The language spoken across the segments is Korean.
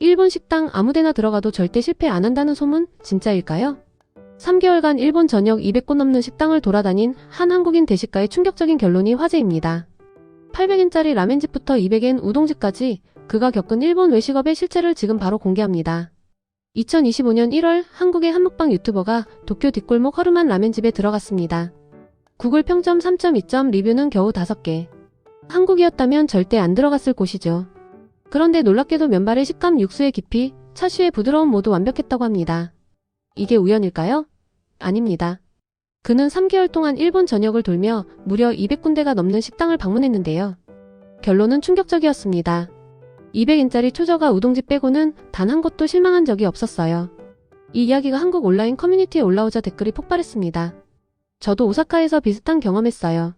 일본 식당 아무데나 들어가도 절대 실패 안 한다는 소문 진짜일까요? 3개월간 일본 전역 200곳 넘는 식당을 돌아다닌 한 한국인 대식가의 충격적인 결론이 화제입니다. 800엔짜리 라멘집부터 200엔 우동집까지 그가 겪은 일본 외식업의 실체를 지금 바로 공개합니다. 2025년 1월 한국의 한묵방 유튜버가 도쿄 뒷골목 허름한 라멘집에 들어갔습니다. 구글 평점 3.2점, 리뷰는 겨우 5개. 한국이었다면 절대 안 들어갔을 곳이죠. 그런데 놀랍게도 면발의 식감, 육수의 깊이, 차슈의 부드러움 모두 완벽했다고 합니다. 이게 우연일까요? 아닙니다. 그는 3개월 동안 일본 전역을 돌며 무려 200군데가 넘는 식당을 방문했는데요. 결론은 충격적이었습니다. 200엔짜리 초저가 우동집 빼고는 단 한 곳도 실망한 적이 없었어요. 이 이야기가 한국 온라인 커뮤니티에 올라오자 댓글이 폭발했습니다. 저도 오사카에서 비슷한 경험했어요.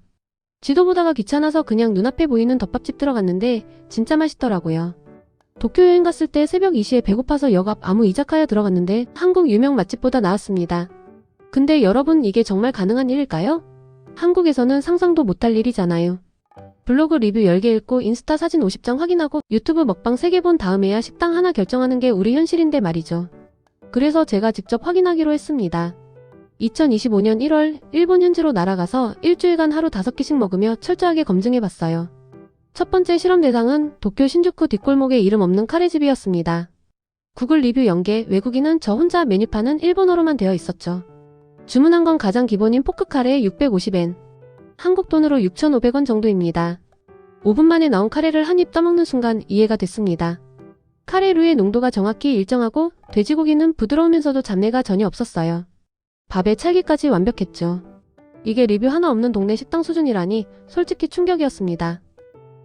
지도 보다가 귀찮아서 그냥 눈앞에 보이는 덮밥집 들어갔는데 진짜 맛있더라고요. 도쿄 여행 갔을 때 새벽 2시에 배고파서 역 앞 아무 이자카야 들어갔는데 한국 유명 맛집보다 나았습니다. 근데 여러분, 이게 정말 가능한 일일까요? 한국에서는 상상도 못할 일이잖아요. 블로그 리뷰 10개 읽고 인스타 사진 50장 확인하고 유튜브 먹방 3개 본 다음에야 식당 하나 결정하는 게 우리 현실인데 말이죠. 그래서 제가 직접 확인하기로 했습니다. 2025년 1월 일본 현지로 날아가서 일주일간 하루 5끼씩 먹으며 철저하게 검증해봤어요. 첫 번째 실험 대상은 도쿄 신주쿠 뒷골목의 이름 없는 카레집이었습니다. 구글 리뷰 0개, 외국인은 저 혼자 메뉴판은 일본어로만 되어 있었죠. 주문한 건 가장 기본인 포크 카레 650엔. 한국 돈으로 6,500원 정도입니다. 5분 만에 나온 카레를 한 입 떠먹는 순간 이해가 됐습니다. 카레류의 농도가 정확히 일정하고 돼지고기는 부드러우면서도 잡내가 전혀 없었어요. 밥의 찰기까지 완벽했죠. 이게 리뷰 하나 없는 동네 식당 수준이라니 솔직히 충격이었습니다.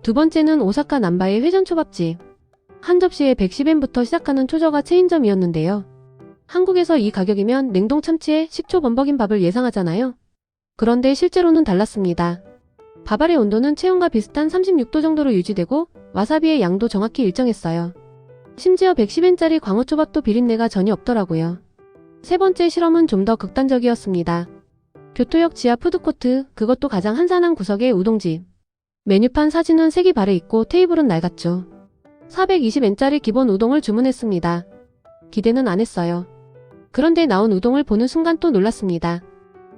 두 번째는 오사카 남바의 회전초밥집. 한 접시에 110엔부터 시작하는 초저가 체인점이었는데요. 한국에서 이 가격이면 냉동 참치에 식초 범벅인 밥을 예상하잖아요. 그런데 실제로는 달랐습니다. 밥알의 온도는 체온과 비슷한 36도 정도로 유지되고 와사비의 양도 정확히 일정했어요. 심지어 110엔짜리 광어초밥도 비린내가 전혀 없더라고요. 세 번째 실험은 좀 더 극단적이었습니다. 교토역 지하 푸드코트, 그것도 가장 한산한 구석의 우동집. 메뉴판 사진은 색이 바래 있고 테이블은 낡았죠. 420엔짜리 기본 우동을 주문했습니다. 기대는 안 했어요. 그런데 나온 우동을 보는 순간 또 놀랐습니다.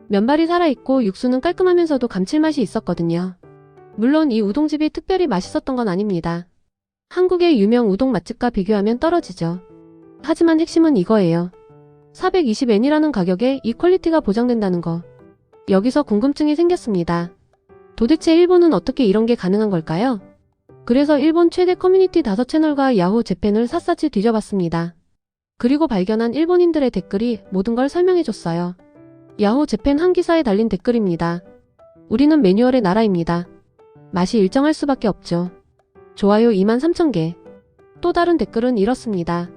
면발이 살아있고 육수는 깔끔하면서도 감칠맛이 있었거든요. 물론 이 우동집이 특별히 맛있었던 건 아닙니다. 한국의 유명 우동 맛집과 비교하면 떨어지죠. 하지만 핵심은 이거예요. 420엔이라는 가격에 이 퀄리티가 보장된다는 거. 여기서 궁금증이 생겼습니다. 도대체 일본은 어떻게 이런 게 가능한 걸까요? 그래서 일본 최대 커뮤니티 5채널과 야후 재팬을 샅샅이 뒤져봤습니다. 그리고 발견한 일본인들의 댓글이 모든 걸 설명해줬어요. 야후 재팬 한 기사에 달린 댓글입니다. 우리는 매뉴얼의 나라입니다. 맛이 일정할 수밖에 없죠. 좋아요 23,000개. 또 다른 댓글은 이렇습니다.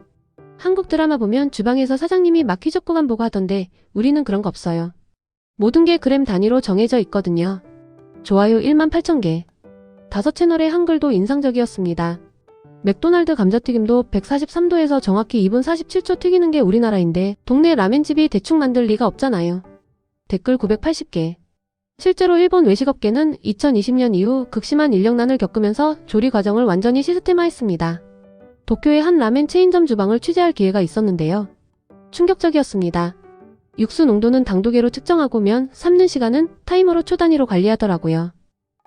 한국 드라마 보면 주방에서 사장님이 막 휘젓고만 보고 하던데 우리는 그런 거 없어요. 모든 게 그램 단위로 정해져 있거든요. 좋아요 18,000개. 5채널의 한글도 인상적이었습니다. 맥도날드 감자튀김도 143도에서 정확히 2분 47초 튀기는 게 우리나라인데 동네 라멘집이 대충 만들 리가 없잖아요. 댓글 980개. 실제로 일본 외식업계는 2020년 이후 극심한 인력난을 겪으면서 조리 과정을 완전히 시스템화했습니다. 도쿄의 한 라멘 체인점 주방을 취재할 기회가 있었는데요. 충격적이었습니다. 육수 농도는 당도계로 측정하고 면 삶는 시간은 타이머로 초 단위로 관리하더라고요.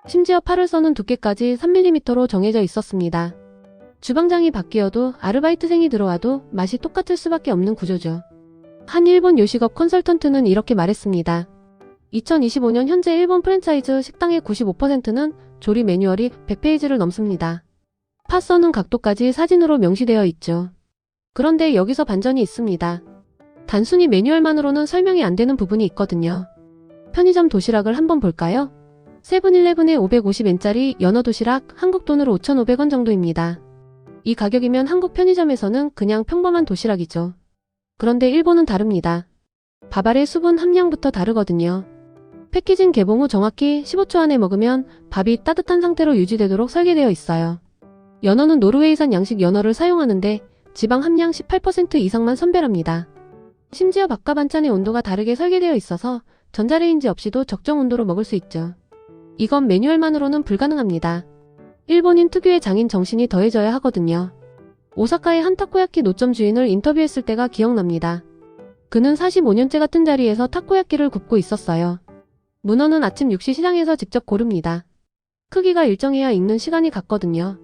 심지어 팔을 써는 두께까지 3mm로 정해져 있었습니다. 주방장이 바뀌어도 아르바이트생이 들어와도 맛이 똑같을 수밖에 없는 구조죠. 한 일본 요식업 컨설턴트는 이렇게 말했습니다. 2025년 현재 일본 프랜차이즈 식당의 95%는 조리 매뉴얼이 100페이지를 넘습니다. 파 써는 각도까지 사진으로 명시되어 있죠. 그런데 여기서 반전이 있습니다. 단순히 매뉴얼만으로는 설명이 안 되는 부분이 있거든요. 편의점 도시락을 한번 볼까요? 세븐일레븐의 550엔짜리 연어 도시락, 한국 돈으로 5,500원 정도입니다. 이 가격이면 한국 편의점에서는 그냥 평범한 도시락이죠. 그런데 일본은 다릅니다. 밥알의 수분 함량부터 다르거든요. 패키징 개봉 후 정확히 15초 안에 먹으면 밥이 따뜻한 상태로 유지되도록 설계되어 있어요. 연어는 노르웨이산 양식 연어를 사용하는데 지방 함량 18% 이상만 선별합니다. 심지어 밥과 반찬의 온도가 다르게 설계되어 있어서 전자레인지 없이도 적정 온도로 먹을 수 있죠. 이건 매뉴얼만으로는 불가능합니다. 일본인 특유의 장인 정신이 더해져야 하거든요. 오사카의 한 타코야키 노점 주인을 인터뷰했을 때가 기억납니다. 그는 45년째 같은 자리에서 타코야키를 굽고 있었어요. 문어는 아침 6시 시장에서 직접 고릅니다. 크기가 일정해야 익는 시간이 같거든요.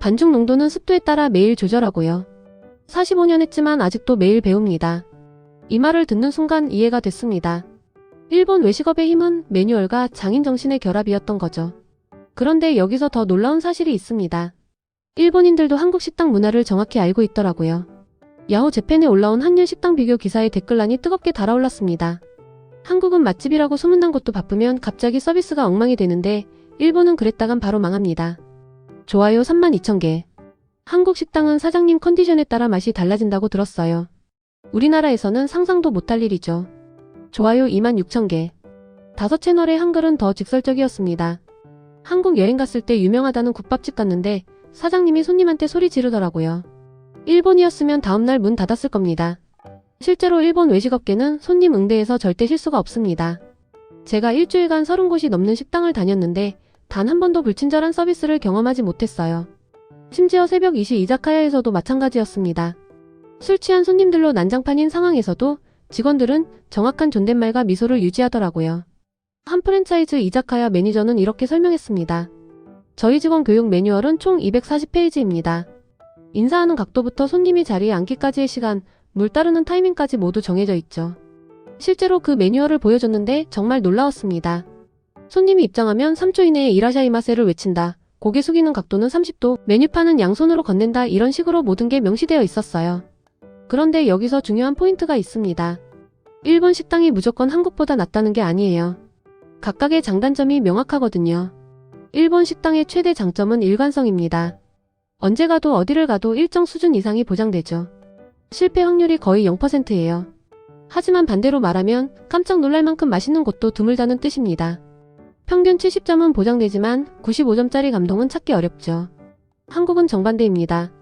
반죽 농도는 습도에 따라 매일 조절하고요. 45년 했지만 아직도 매일 배웁니다. 이 말을 듣는 순간 이해가 됐습니다. 일본 외식업의 힘은 매뉴얼과 장인 정신의 결합이었던 거죠. 그런데 여기서 더 놀라운 사실이 있습니다. 일본인들도 한국 식당 문화를 정확히 알고 있더라고요. 야후 재팬에 올라온 한일 식당 비교 기사의 댓글란이 뜨겁게 달아올랐습니다. 한국은 맛집이라고 소문난 곳도 바쁘면 갑자기 서비스가 엉망이 되는데 일본은 그랬다간 바로 망합니다. 좋아요 32,000개. 한국 식당은 사장님 컨디션에 따라 맛이 달라진다고 들었어요. 우리나라에서는 상상도 못할 일이죠. 좋아요 26,000개. 5채널의 한글은 더 직설적이었습니다. 한국 여행 갔을 때 유명하다는 국밥집 갔는데 사장님이 손님한테 소리 지르더라고요. 일본이었으면 다음날 문 닫았을 겁니다. 실제로 일본 외식업계는 손님 응대에서 절대 실수가 없습니다. 제가 일주일간 30곳이 넘는 식당을 다녔는데 단 한 번도 불친절한 서비스를 경험하지 못했어요. 심지어 새벽 2시 이자카야에서도 마찬가지였습니다. 술 취한 손님들로 난장판인 상황에서도 직원들은 정확한 존댓말과 미소를 유지하더라고요. 한 프랜차이즈 이자카야 매니저는 이렇게 설명했습니다. 저희 직원 교육 매뉴얼은 총 240페이지입니다. 인사하는 각도부터 손님이 자리에 앉기까지의 시간, 물 따르는 타이밍까지 모두 정해져 있죠. 실제로 그 매뉴얼을 보여줬는데 정말 놀라웠습니다. 손님이 입장하면 3초 이내에 이라샤이마세를 외친다. 고개 숙이는 각도는 30도, 메뉴판은 양손으로 건넨다 이런 식으로 모든 게 명시되어 있었어요. 그런데 여기서 중요한 포인트가 있습니다. 일본 식당이 무조건 한국보다 낫다는 게 아니에요. 각각의 장단점이 명확하거든요. 일본 식당의 최대 장점은 일관성입니다. 언제 가도 어디를 가도 일정 수준 이상이 보장되죠. 실패 확률이 거의 0%예요. 하지만 반대로 말하면 깜짝 놀랄 만큼 맛있는 곳도 드물다는 뜻입니다. 평균 70점은 보장되지만 95점짜리 감동은 찾기 어렵죠. 한국은 정반대입니다.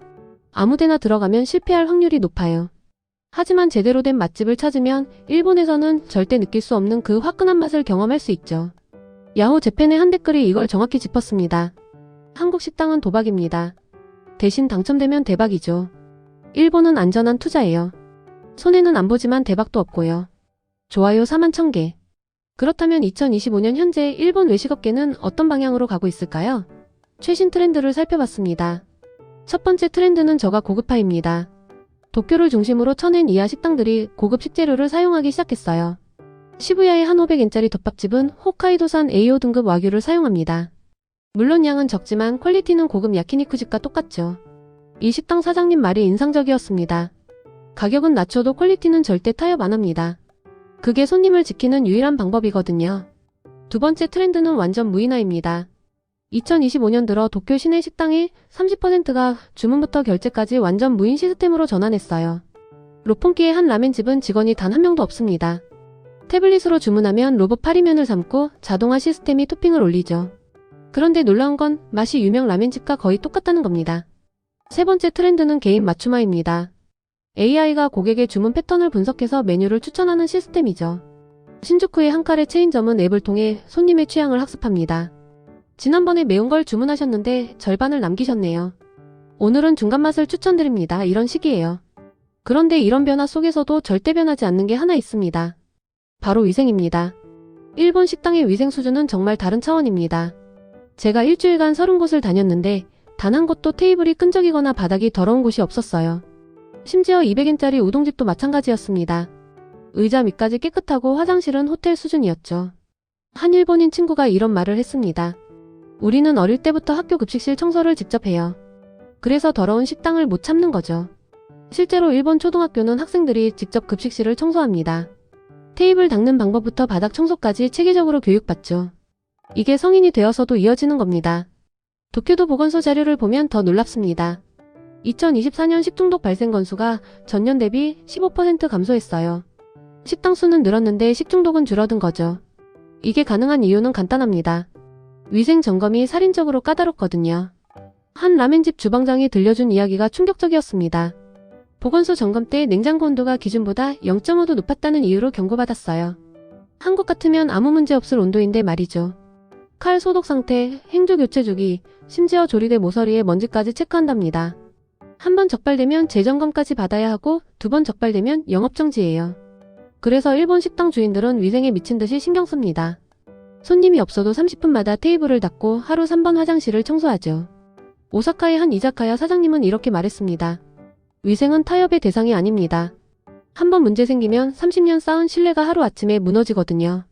아무데나 들어가면 실패할 확률이 높아요. 하지만 제대로 된 맛집을 찾으면 일본에서는 절대 느낄 수 없는 그 화끈한 맛을 경험할 수 있죠. 야후 재팬의 한 댓글이 이걸 정확히 짚었습니다. 한국 식당은 도박입니다. 대신 당첨되면 대박이죠. 일본은 안전한 투자예요. 손해는 안 보지만 대박도 없고요. 좋아요 41,000개. 그렇다면 2025년 현재 일본 외식업계는 어떤 방향으로 가고 있을까요? 최신 트렌드를 살펴봤습니다. 첫 번째 트렌드는 저가 고급화입니다. 도쿄를 중심으로 1000엔 이하 식당들이 고급 식재료를 사용하기 시작했어요. 시부야의 한 500엔짜리 덮밥집은 홋카이도산 A5 등급 와규를 사용합니다. 물론 양은 적지만 퀄리티는 고급 야키니쿠집과 똑같죠. 이 식당 사장님 말이 인상적이었습니다. 가격은 낮춰도 퀄리티는 절대 타협 안 합니다. 그게 손님을 지키는 유일한 방법이거든요. 두 번째 트렌드는 완전 무인화입니다. 2025년 들어 도쿄 시내 식당의 30%가 주문부터 결제까지 완전 무인 시스템으로 전환했어요. 롯폰기의 한 라멘집은 직원이 단 한 명도 없습니다. 태블릿으로 주문하면 로봇 파리면을 삶고 자동화 시스템이 토핑을 올리죠. 그런데 놀라운 건 맛이 유명 라멘집과 거의 똑같다는 겁니다. 세 번째 트렌드는 개인 맞춤화입니다. AI가 고객의 주문 패턴을 분석해서 메뉴를 추천하는 시스템이죠. 신주쿠의 한 칼의 체인점은 앱을 통해 손님의 취향을 학습합니다. 지난번에 매운 걸 주문하셨는데 절반을 남기셨네요. 오늘은 중간 맛을 추천드립니다. 이런 식이에요. 그런데 이런 변화 속에서도 절대 변하지 않는 게 하나 있습니다. 바로 위생입니다. 일본 식당의 위생 수준은 정말 다른 차원입니다. 제가 일주일간 30곳을 다녔는데 단 한 곳도 테이블이 끈적이거나 바닥이 더러운 곳이 없었어요. 심지어 200엔짜리 우동집도 마찬가지였습니다. 의자 밑까지 깨끗하고 화장실은 호텔 수준이었죠. 한 일본인 친구가 이런 말을 했습니다. 우리는 어릴 때부터 학교 급식실 청소를 직접 해요. 그래서 더러운 식당을 못 참는 거죠. 실제로 일본 초등학교는 학생들이 직접 급식실을 청소합니다. 테이블 닦는 방법부터 바닥 청소까지 체계적으로 교육받죠. 이게 성인이 되어서도 이어지는 겁니다. 도쿄도 보건소 자료를 보면 더 놀랍습니다. 2024년 식중독 발생 건수가 전년 대비 15% 감소했어요. 식당 수는 늘었는데 식중독은 줄어든 거죠. 이게 가능한 이유는 간단합니다. 위생 점검이 살인적으로 까다롭거든요. 한 라멘집 주방장이 들려준 이야기가 충격적이었습니다. 보건소 점검 때 냉장고 온도가 기준보다 0.5도 높았다는 이유로 경고받았어요. 한국 같으면 아무 문제 없을 온도인데 말이죠. 칼 소독 상태, 행주 교체 주기, 심지어 조리대 모서리에 먼지까지 체크한답니다. 한 번 적발되면 재점검까지 받아야 하고 두 번 적발되면 영업정지예요. 그래서 일본 식당 주인들은 위생에 미친 듯이 신경 씁니다. 손님이 없어도 30분마다 테이블을 닦고 하루 3번 화장실을 청소하죠. 오사카의 한 이자카야 사장님은 이렇게 말했습니다. 위생은 타협의 대상이 아닙니다. 한번 문제 생기면 30년 쌓은 신뢰가 하루아침에 무너지거든요.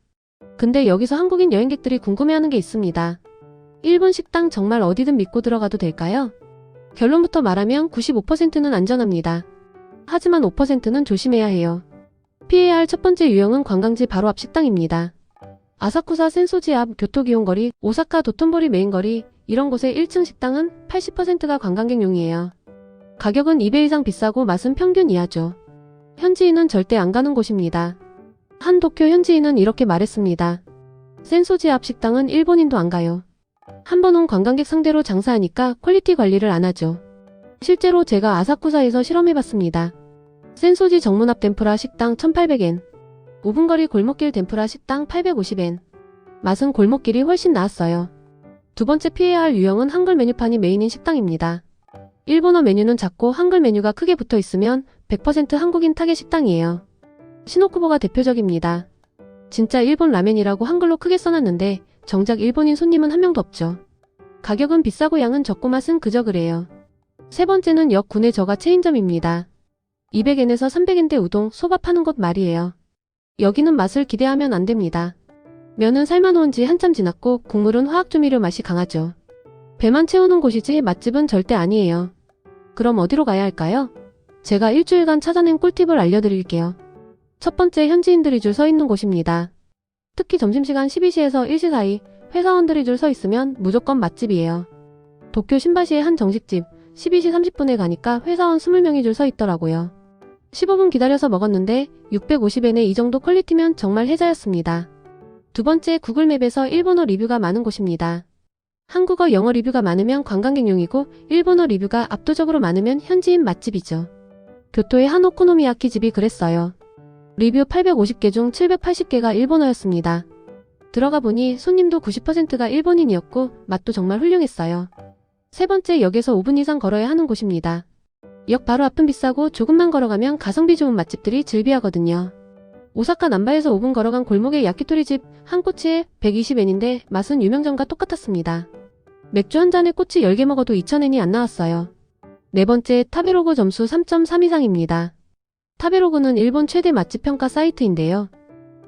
근데 여기서 한국인 여행객들이 궁금해하는 게 있습니다. 일본 식당 정말 어디든 믿고 들어가도 될까요? 결론부터 말하면 95%는 안전합니다. 하지만 5%는 조심해야 해요. 피해야 할 첫 번째 유형은 관광지 바로 앞 식당입니다. 아사쿠사 센소지 앞 교토기온거리, 오사카 도톤보리 메인거리 이런 곳의 1층 식당은 80%가 관광객용이에요. 가격은 2배 이상 비싸고 맛은 평균 이하죠. 현지인은 절대 안 가는 곳입니다. 한 도쿄 현지인은 이렇게 말했습니다. 센소지 앞 식당은 일본인도 안 가요. 한 번 온 관광객 상대로 장사하니까 퀄리티 관리를 안 하죠. 실제로 제가 아사쿠사에서 실험해봤습니다. 센소지 정문 앞 덴푸라 식당 1800엔, 5분 거리 골목길 덴푸라 식당 850엔. 맛은 골목길이 훨씬 나았어요. 두 번째 피해야 할 유형은 한글 메뉴판이 메인인 식당입니다. 일본어 메뉴는 작고 한글 메뉴가 크게 붙어 있으면 100% 한국인 타겟 식당이에요. 시노쿠보가 대표적입니다. 진짜 일본 라멘이라고 한글로 크게 써놨는데 정작 일본인 손님은 한 명도 없죠. 가격은 비싸고 양은 적고 맛은 그저 그래요. 세 번째는 역 구내 저가 체인점입니다. 200엔에서 300엔대 우동, 소바 파는 곳 말이에요. 여기는 맛을 기대하면 안 됩니다. 면은 삶아놓은 지 한참 지났고 국물은 화학조미료 맛이 강하죠. 배만 채우는 곳이지 맛집은 절대 아니에요. 그럼 어디로 가야 할까요? 제가 일주일간 찾아낸 꿀팁을 알려드릴게요. 첫 번째, 현지인들이 줄 서 있는 곳입니다. 특히 점심시간 12시에서 1시 사이 회사원들이 줄 서 있으면 무조건 맛집이에요. 도쿄 신바시의 한 정식집 12시 30분에 가니까 회사원 20명이 줄 서 있더라고요. 15분 기다려서 먹었는데 650엔에 이 정도 퀄리티면 정말 혜자였습니다. 두 번째, 구글맵에서 일본어 리뷰가 많은 곳입니다. 한국어, 영어 리뷰가 많으면 관광객용이고 일본어 리뷰가 압도적으로 많으면 현지인 맛집이죠. 교토의 한 오코노미야키 집이 그랬어요. 리뷰 850개 중 780개가 일본어였습니다. 들어가 보니 손님도 90%가 일본인이었고 맛도 정말 훌륭했어요. 세 번째, 역에서 5분 이상 걸어야 하는 곳입니다. 역 바로 앞은 비싸고 조금만 걸어가면 가성비 좋은 맛집들이 즐비하거든요. 오사카 남바에서 5분 걸어간 골목의 야키토리 집 한 꼬치에 120엔인데 맛은 유명점과 똑같았습니다. 맥주 한 잔에 꼬치 10개 먹어도 2000엔이 안 나왔어요. 네 번째, 타베로그 점수 3.3 이상입니다. 타베로그는 일본 최대 맛집 평가 사이트인데요.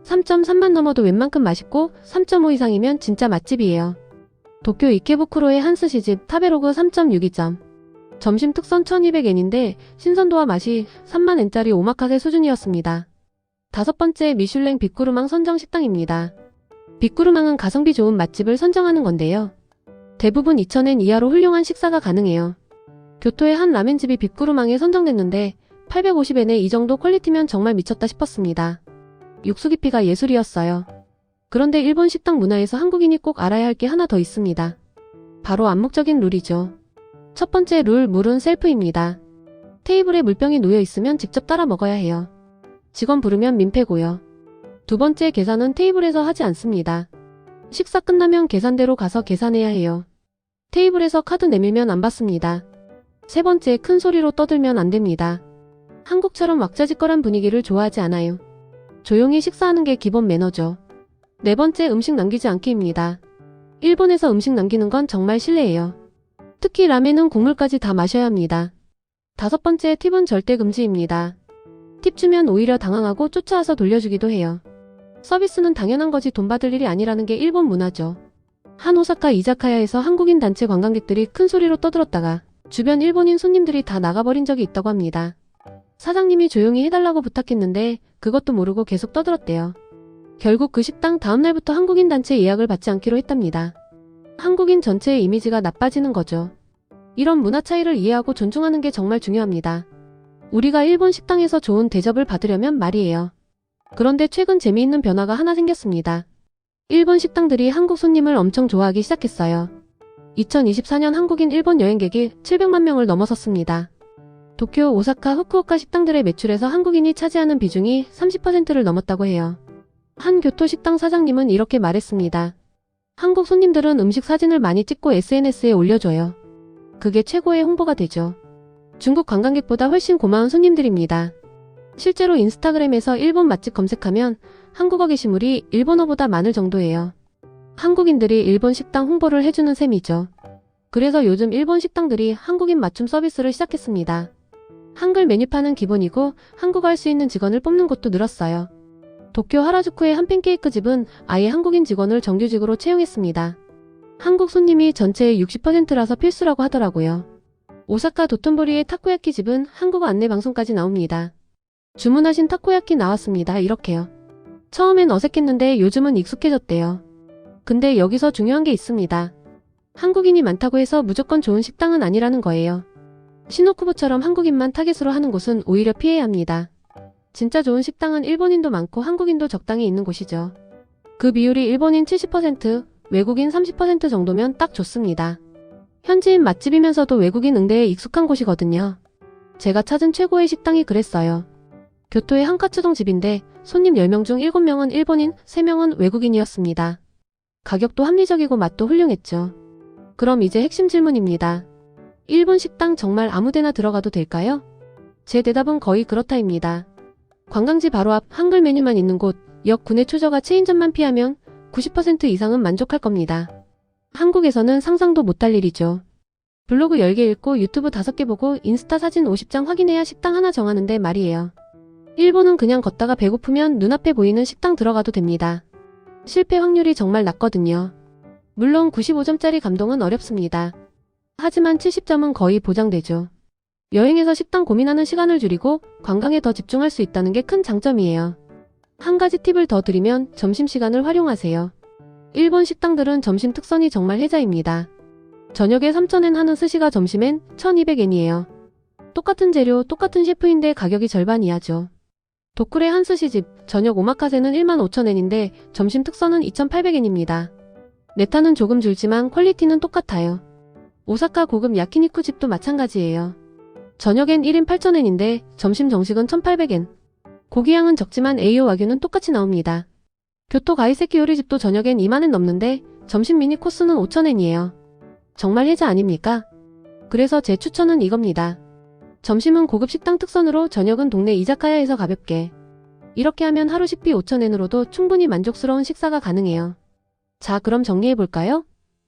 3.3만 넘어도 웬만큼 맛있고 3.5 이상이면 진짜 맛집이에요. 도쿄 이케부쿠로의 한 스시집 타베로그 3.62점. 점심 특선 1200엔인데 신선도와 맛이 3만엔짜리 오마카세 수준이었습니다. 다섯 번째, 미슐랭 빅구르망 선정 식당입니다. 빅구르망은 가성비 좋은 맛집을 선정하는 건데요. 대부분 2000엔 이하로 훌륭한 식사가 가능해요. 교토의 한 라멘집이 빅구르망에 선정됐는데 850엔에 이 정도 퀄리티면 정말 미쳤다 싶었습니다. 육수 깊이가 예술이었어요. 그런데 일본 식당 문화에서 한국인이 꼭 알아야 할 게 하나 더 있습니다. 바로 암묵적인 룰이죠. 첫 번째 룰, 물은 셀프입니다. 테이블에 물병이 놓여 있으면 직접 따라 먹어야 해요. 직원 부르면 민폐고요. 두 번째, 계산은 테이블에서 하지 않습니다. 식사 끝나면 계산대로 가서 계산해야 해요. 테이블에서 카드 내밀면 안 받습니다. 세 번째, 큰 소리로 떠들면 안 됩니다. 한국처럼 왁자지껄한 분위기를 좋아하지 않아요. 조용히 식사하는 게 기본 매너죠. 네 번째, 음식 남기지 않기입니다. 일본에서 음식 남기는 건 정말 실례예요. 특히 라멘은 국물까지 다 마셔야 합니다. 다섯 번째, 팁은 절대 금지입니다. 팁 주면 오히려 당황하고 쫓아와서 돌려주기도 해요. 서비스는 당연한 거지 돈 받을 일이 아니라는 게 일본 문화죠. 한 오사카 이자카야에서 한국인 단체 관광객들이 큰 소리로 떠들었다가 주변 일본인 손님들이 다 나가버린 적이 있다고 합니다. 사장님이 조용히 해달라고 부탁했는데 그것도 모르고 계속 떠들었대요. 결국 그 식당 다음날부터 한국인 단체 예약을 받지 않기로 했답니다. 한국인 전체의 이미지가 나빠지는 거죠. 이런 문화 차이를 이해하고 존중하는 게 정말 중요합니다. 우리가 일본 식당에서 좋은 대접을 받으려면 말이에요. 그런데 최근 재미있는 변화가 하나 생겼습니다. 일본 식당들이 한국 손님을 엄청 좋아하기 시작했어요. 2024년 한국인 일본 여행객이 700만 명을 넘어섰습니다. 도쿄, 오사카, 후쿠오카 식당들의 매출에서 한국인이 차지하는 비중이 30%를 넘었다고 해요. 한 교토 식당 사장님은 이렇게 말했습니다. 한국 손님들은 음식 사진을 많이 찍고 SNS에 올려줘요. 그게 최고의 홍보가 되죠. 중국 관광객보다 훨씬 고마운 손님들입니다. 실제로 인스타그램에서 일본 맛집 검색하면 한국어 게시물이 일본어보다 많을 정도예요. 한국인들이 일본 식당 홍보를 해주는 셈이죠. 그래서 요즘 일본 식당들이 한국인 맞춤 서비스를 시작했습니다. 한글 메뉴판은 기본이고 한국어 할 수 있는 직원을 뽑는 곳도 늘었어요. 도쿄 하라주쿠의 한 팬케이크 집은 아예 한국인 직원을 정규직으로 채용했습니다. 한국 손님이 전체의 60%라서 필수라고 하더라고요. 오사카 도톤보리의 타코야키 집은 한국어 안내 방송까지 나옵니다. 주문하신 타코야키 나왔습니다. 이렇게요. 처음엔 어색했는데 요즘은 익숙해졌대요. 근데 여기서 중요한 게 있습니다. 한국인이 많다고 해서 무조건 좋은 식당은 아니라는 거예요. 시노쿠보처럼 한국인만 타겟으로 하는 곳은 오히려 피해야 합니다. 진짜 좋은 식당은 일본인도 많고 한국인도 적당히 있는 곳이죠. 그 비율이 일본인 70%, 외국인 30% 정도면 딱 좋습니다. 현지인 맛집이면서도 외국인 응대에 익숙한 곳이거든요. 제가 찾은 최고의 식당이 그랬어요. 교토의 한카츠동 집인데 손님 10명 중 7명은 일본인, 3명은 외국인이었습니다. 가격도 합리적이고 맛도 훌륭했죠. 그럼 이제 핵심 질문입니다. 일본 식당 정말 아무데나 들어가도 될까요? 제 대답은 거의 그렇다입니다. 관광지 바로 앞 한글 메뉴만 있는 곳, 역 구내 초저가 체인점만 피하면 90% 이상은 만족할 겁니다. 한국에서는 상상도 못할 일이죠. 블로그 10개 읽고 유튜브 5개 보고 인스타 사진 50장 확인해야 식당 하나 정하는데 말이에요. 일본은 그냥 걷다가 배고프면 눈앞에 보이는 식당 들어가도 됩니다. 실패 확률이 정말 낮거든요. 물론 95점짜리 감동은 어렵습니다. 하지만 70점은 거의 보장되죠. 여행에서 식당 고민하는 시간을 줄이고 관광에 더 집중할 수 있다는 게 큰 장점이에요. 한 가지 팁을 더 드리면 점심시간을 활용하세요. 일본 식당들은 점심 특선이 정말 혜자입니다. 저녁에 3,000엔 하는 스시가 점심엔 1,200엔이에요. 똑같은 재료, 똑같은 셰프인데 가격이 절반 이하죠. 도쿠레 한 스시집, 저녁 오마카세는 15,000엔인데 점심 특선은 2,800엔입니다. 네타는 조금 줄지만 퀄리티는 똑같아요. 오사카 고급 야키니쿠 집도 마찬가지예요. 저녁엔 1인 8,000엔인데 점심 정식은 1,800엔. 고기양은 적지만 에이오 와규는 똑같이 나옵니다. 교토 가이세키 요리집도 저녁엔 2만엔 넘는데 점심 미니 코스는 5,000엔이에요. 정말 혜자 아닙니까? 그래서 제 추천은 이겁니다. 점심은 고급 식당 특선으로 저녁은 동네 이자카야에서 가볍게. 이렇게 하면 하루 식비 5,000엔으로도 충분히 만족스러운 식사가 가능해요. 자, 그럼 정리해볼까요?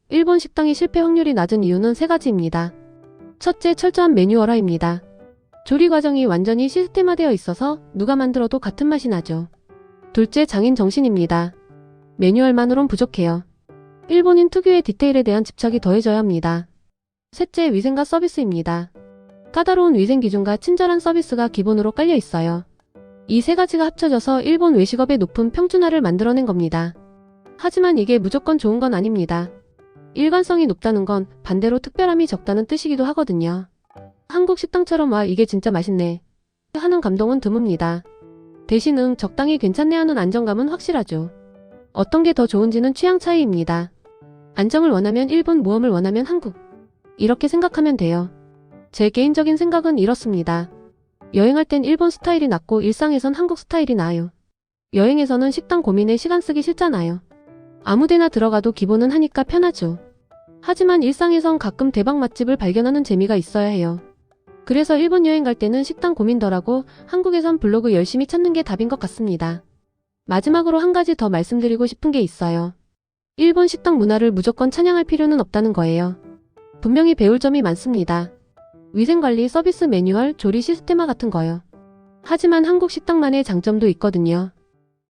일본 식당이 실패 확률이 낮은 이유는 3가지입니다. 첫째, 철저한 매뉴얼화입니다. 조리 과정이 완전히 시스템화되어 있어서 누가 만들어도 같은 맛이 나죠. 둘째, 장인 정신입니다. 매뉴얼만으론 부족해요. 일본인 특유의 디테일에 대한 집착이 더해져야 합니다. 셋째, 위생과 서비스입니다. 까다로운 위생 기준과 친절한 서비스가 기본으로 깔려 있어요. 이 3가지가 합쳐져서 일본 외식업의 높은 평준화를 만들어낸 겁니다. 하지만 이게 무조건 좋은 건 아닙니다. 일관성이 높다는 건 반대로 특별함이 적다는 뜻이기도 하거든요. 한국 식당처럼 와 이게 진짜 맛있네 하는 감동은 드뭅니다. 대신 적당히 괜찮네 하는 안정감은 확실하죠. 어떤 게 더 좋은지는 취향 차이입니다. 안정을 원하면 일본, 모험을 원하면 한국. 이렇게 생각하면 돼요. 제 개인적인 생각은 이렇습니다. 여행할 땐 일본 스타일이 낫고 일상에선 한국 스타일이 나아요. 여행에서는 식당 고민에 시간 쓰기 싫잖아요. 아무데나 들어가도 기본은 하니까 편하죠. 하지만 일상에선 가끔 대박 맛집을 발견하는 재미가 있어야 해요. 그래서 일본 여행 갈 때는 식당 고민 덜하고 한국에선 블로그 열심히 찾는 게 답인 것 같습니다. 마지막으로 한 가지 더 말씀드리고 싶은 게 있어요. 일본 식당 문화를 무조건 찬양할 필요는 없다는 거예요. 분명히 배울 점이 많습니다. 위생관리, 서비스 매뉴얼, 조리 시스템화 같은 거요. 하지만 한국 식당만의 장점도 있거든요.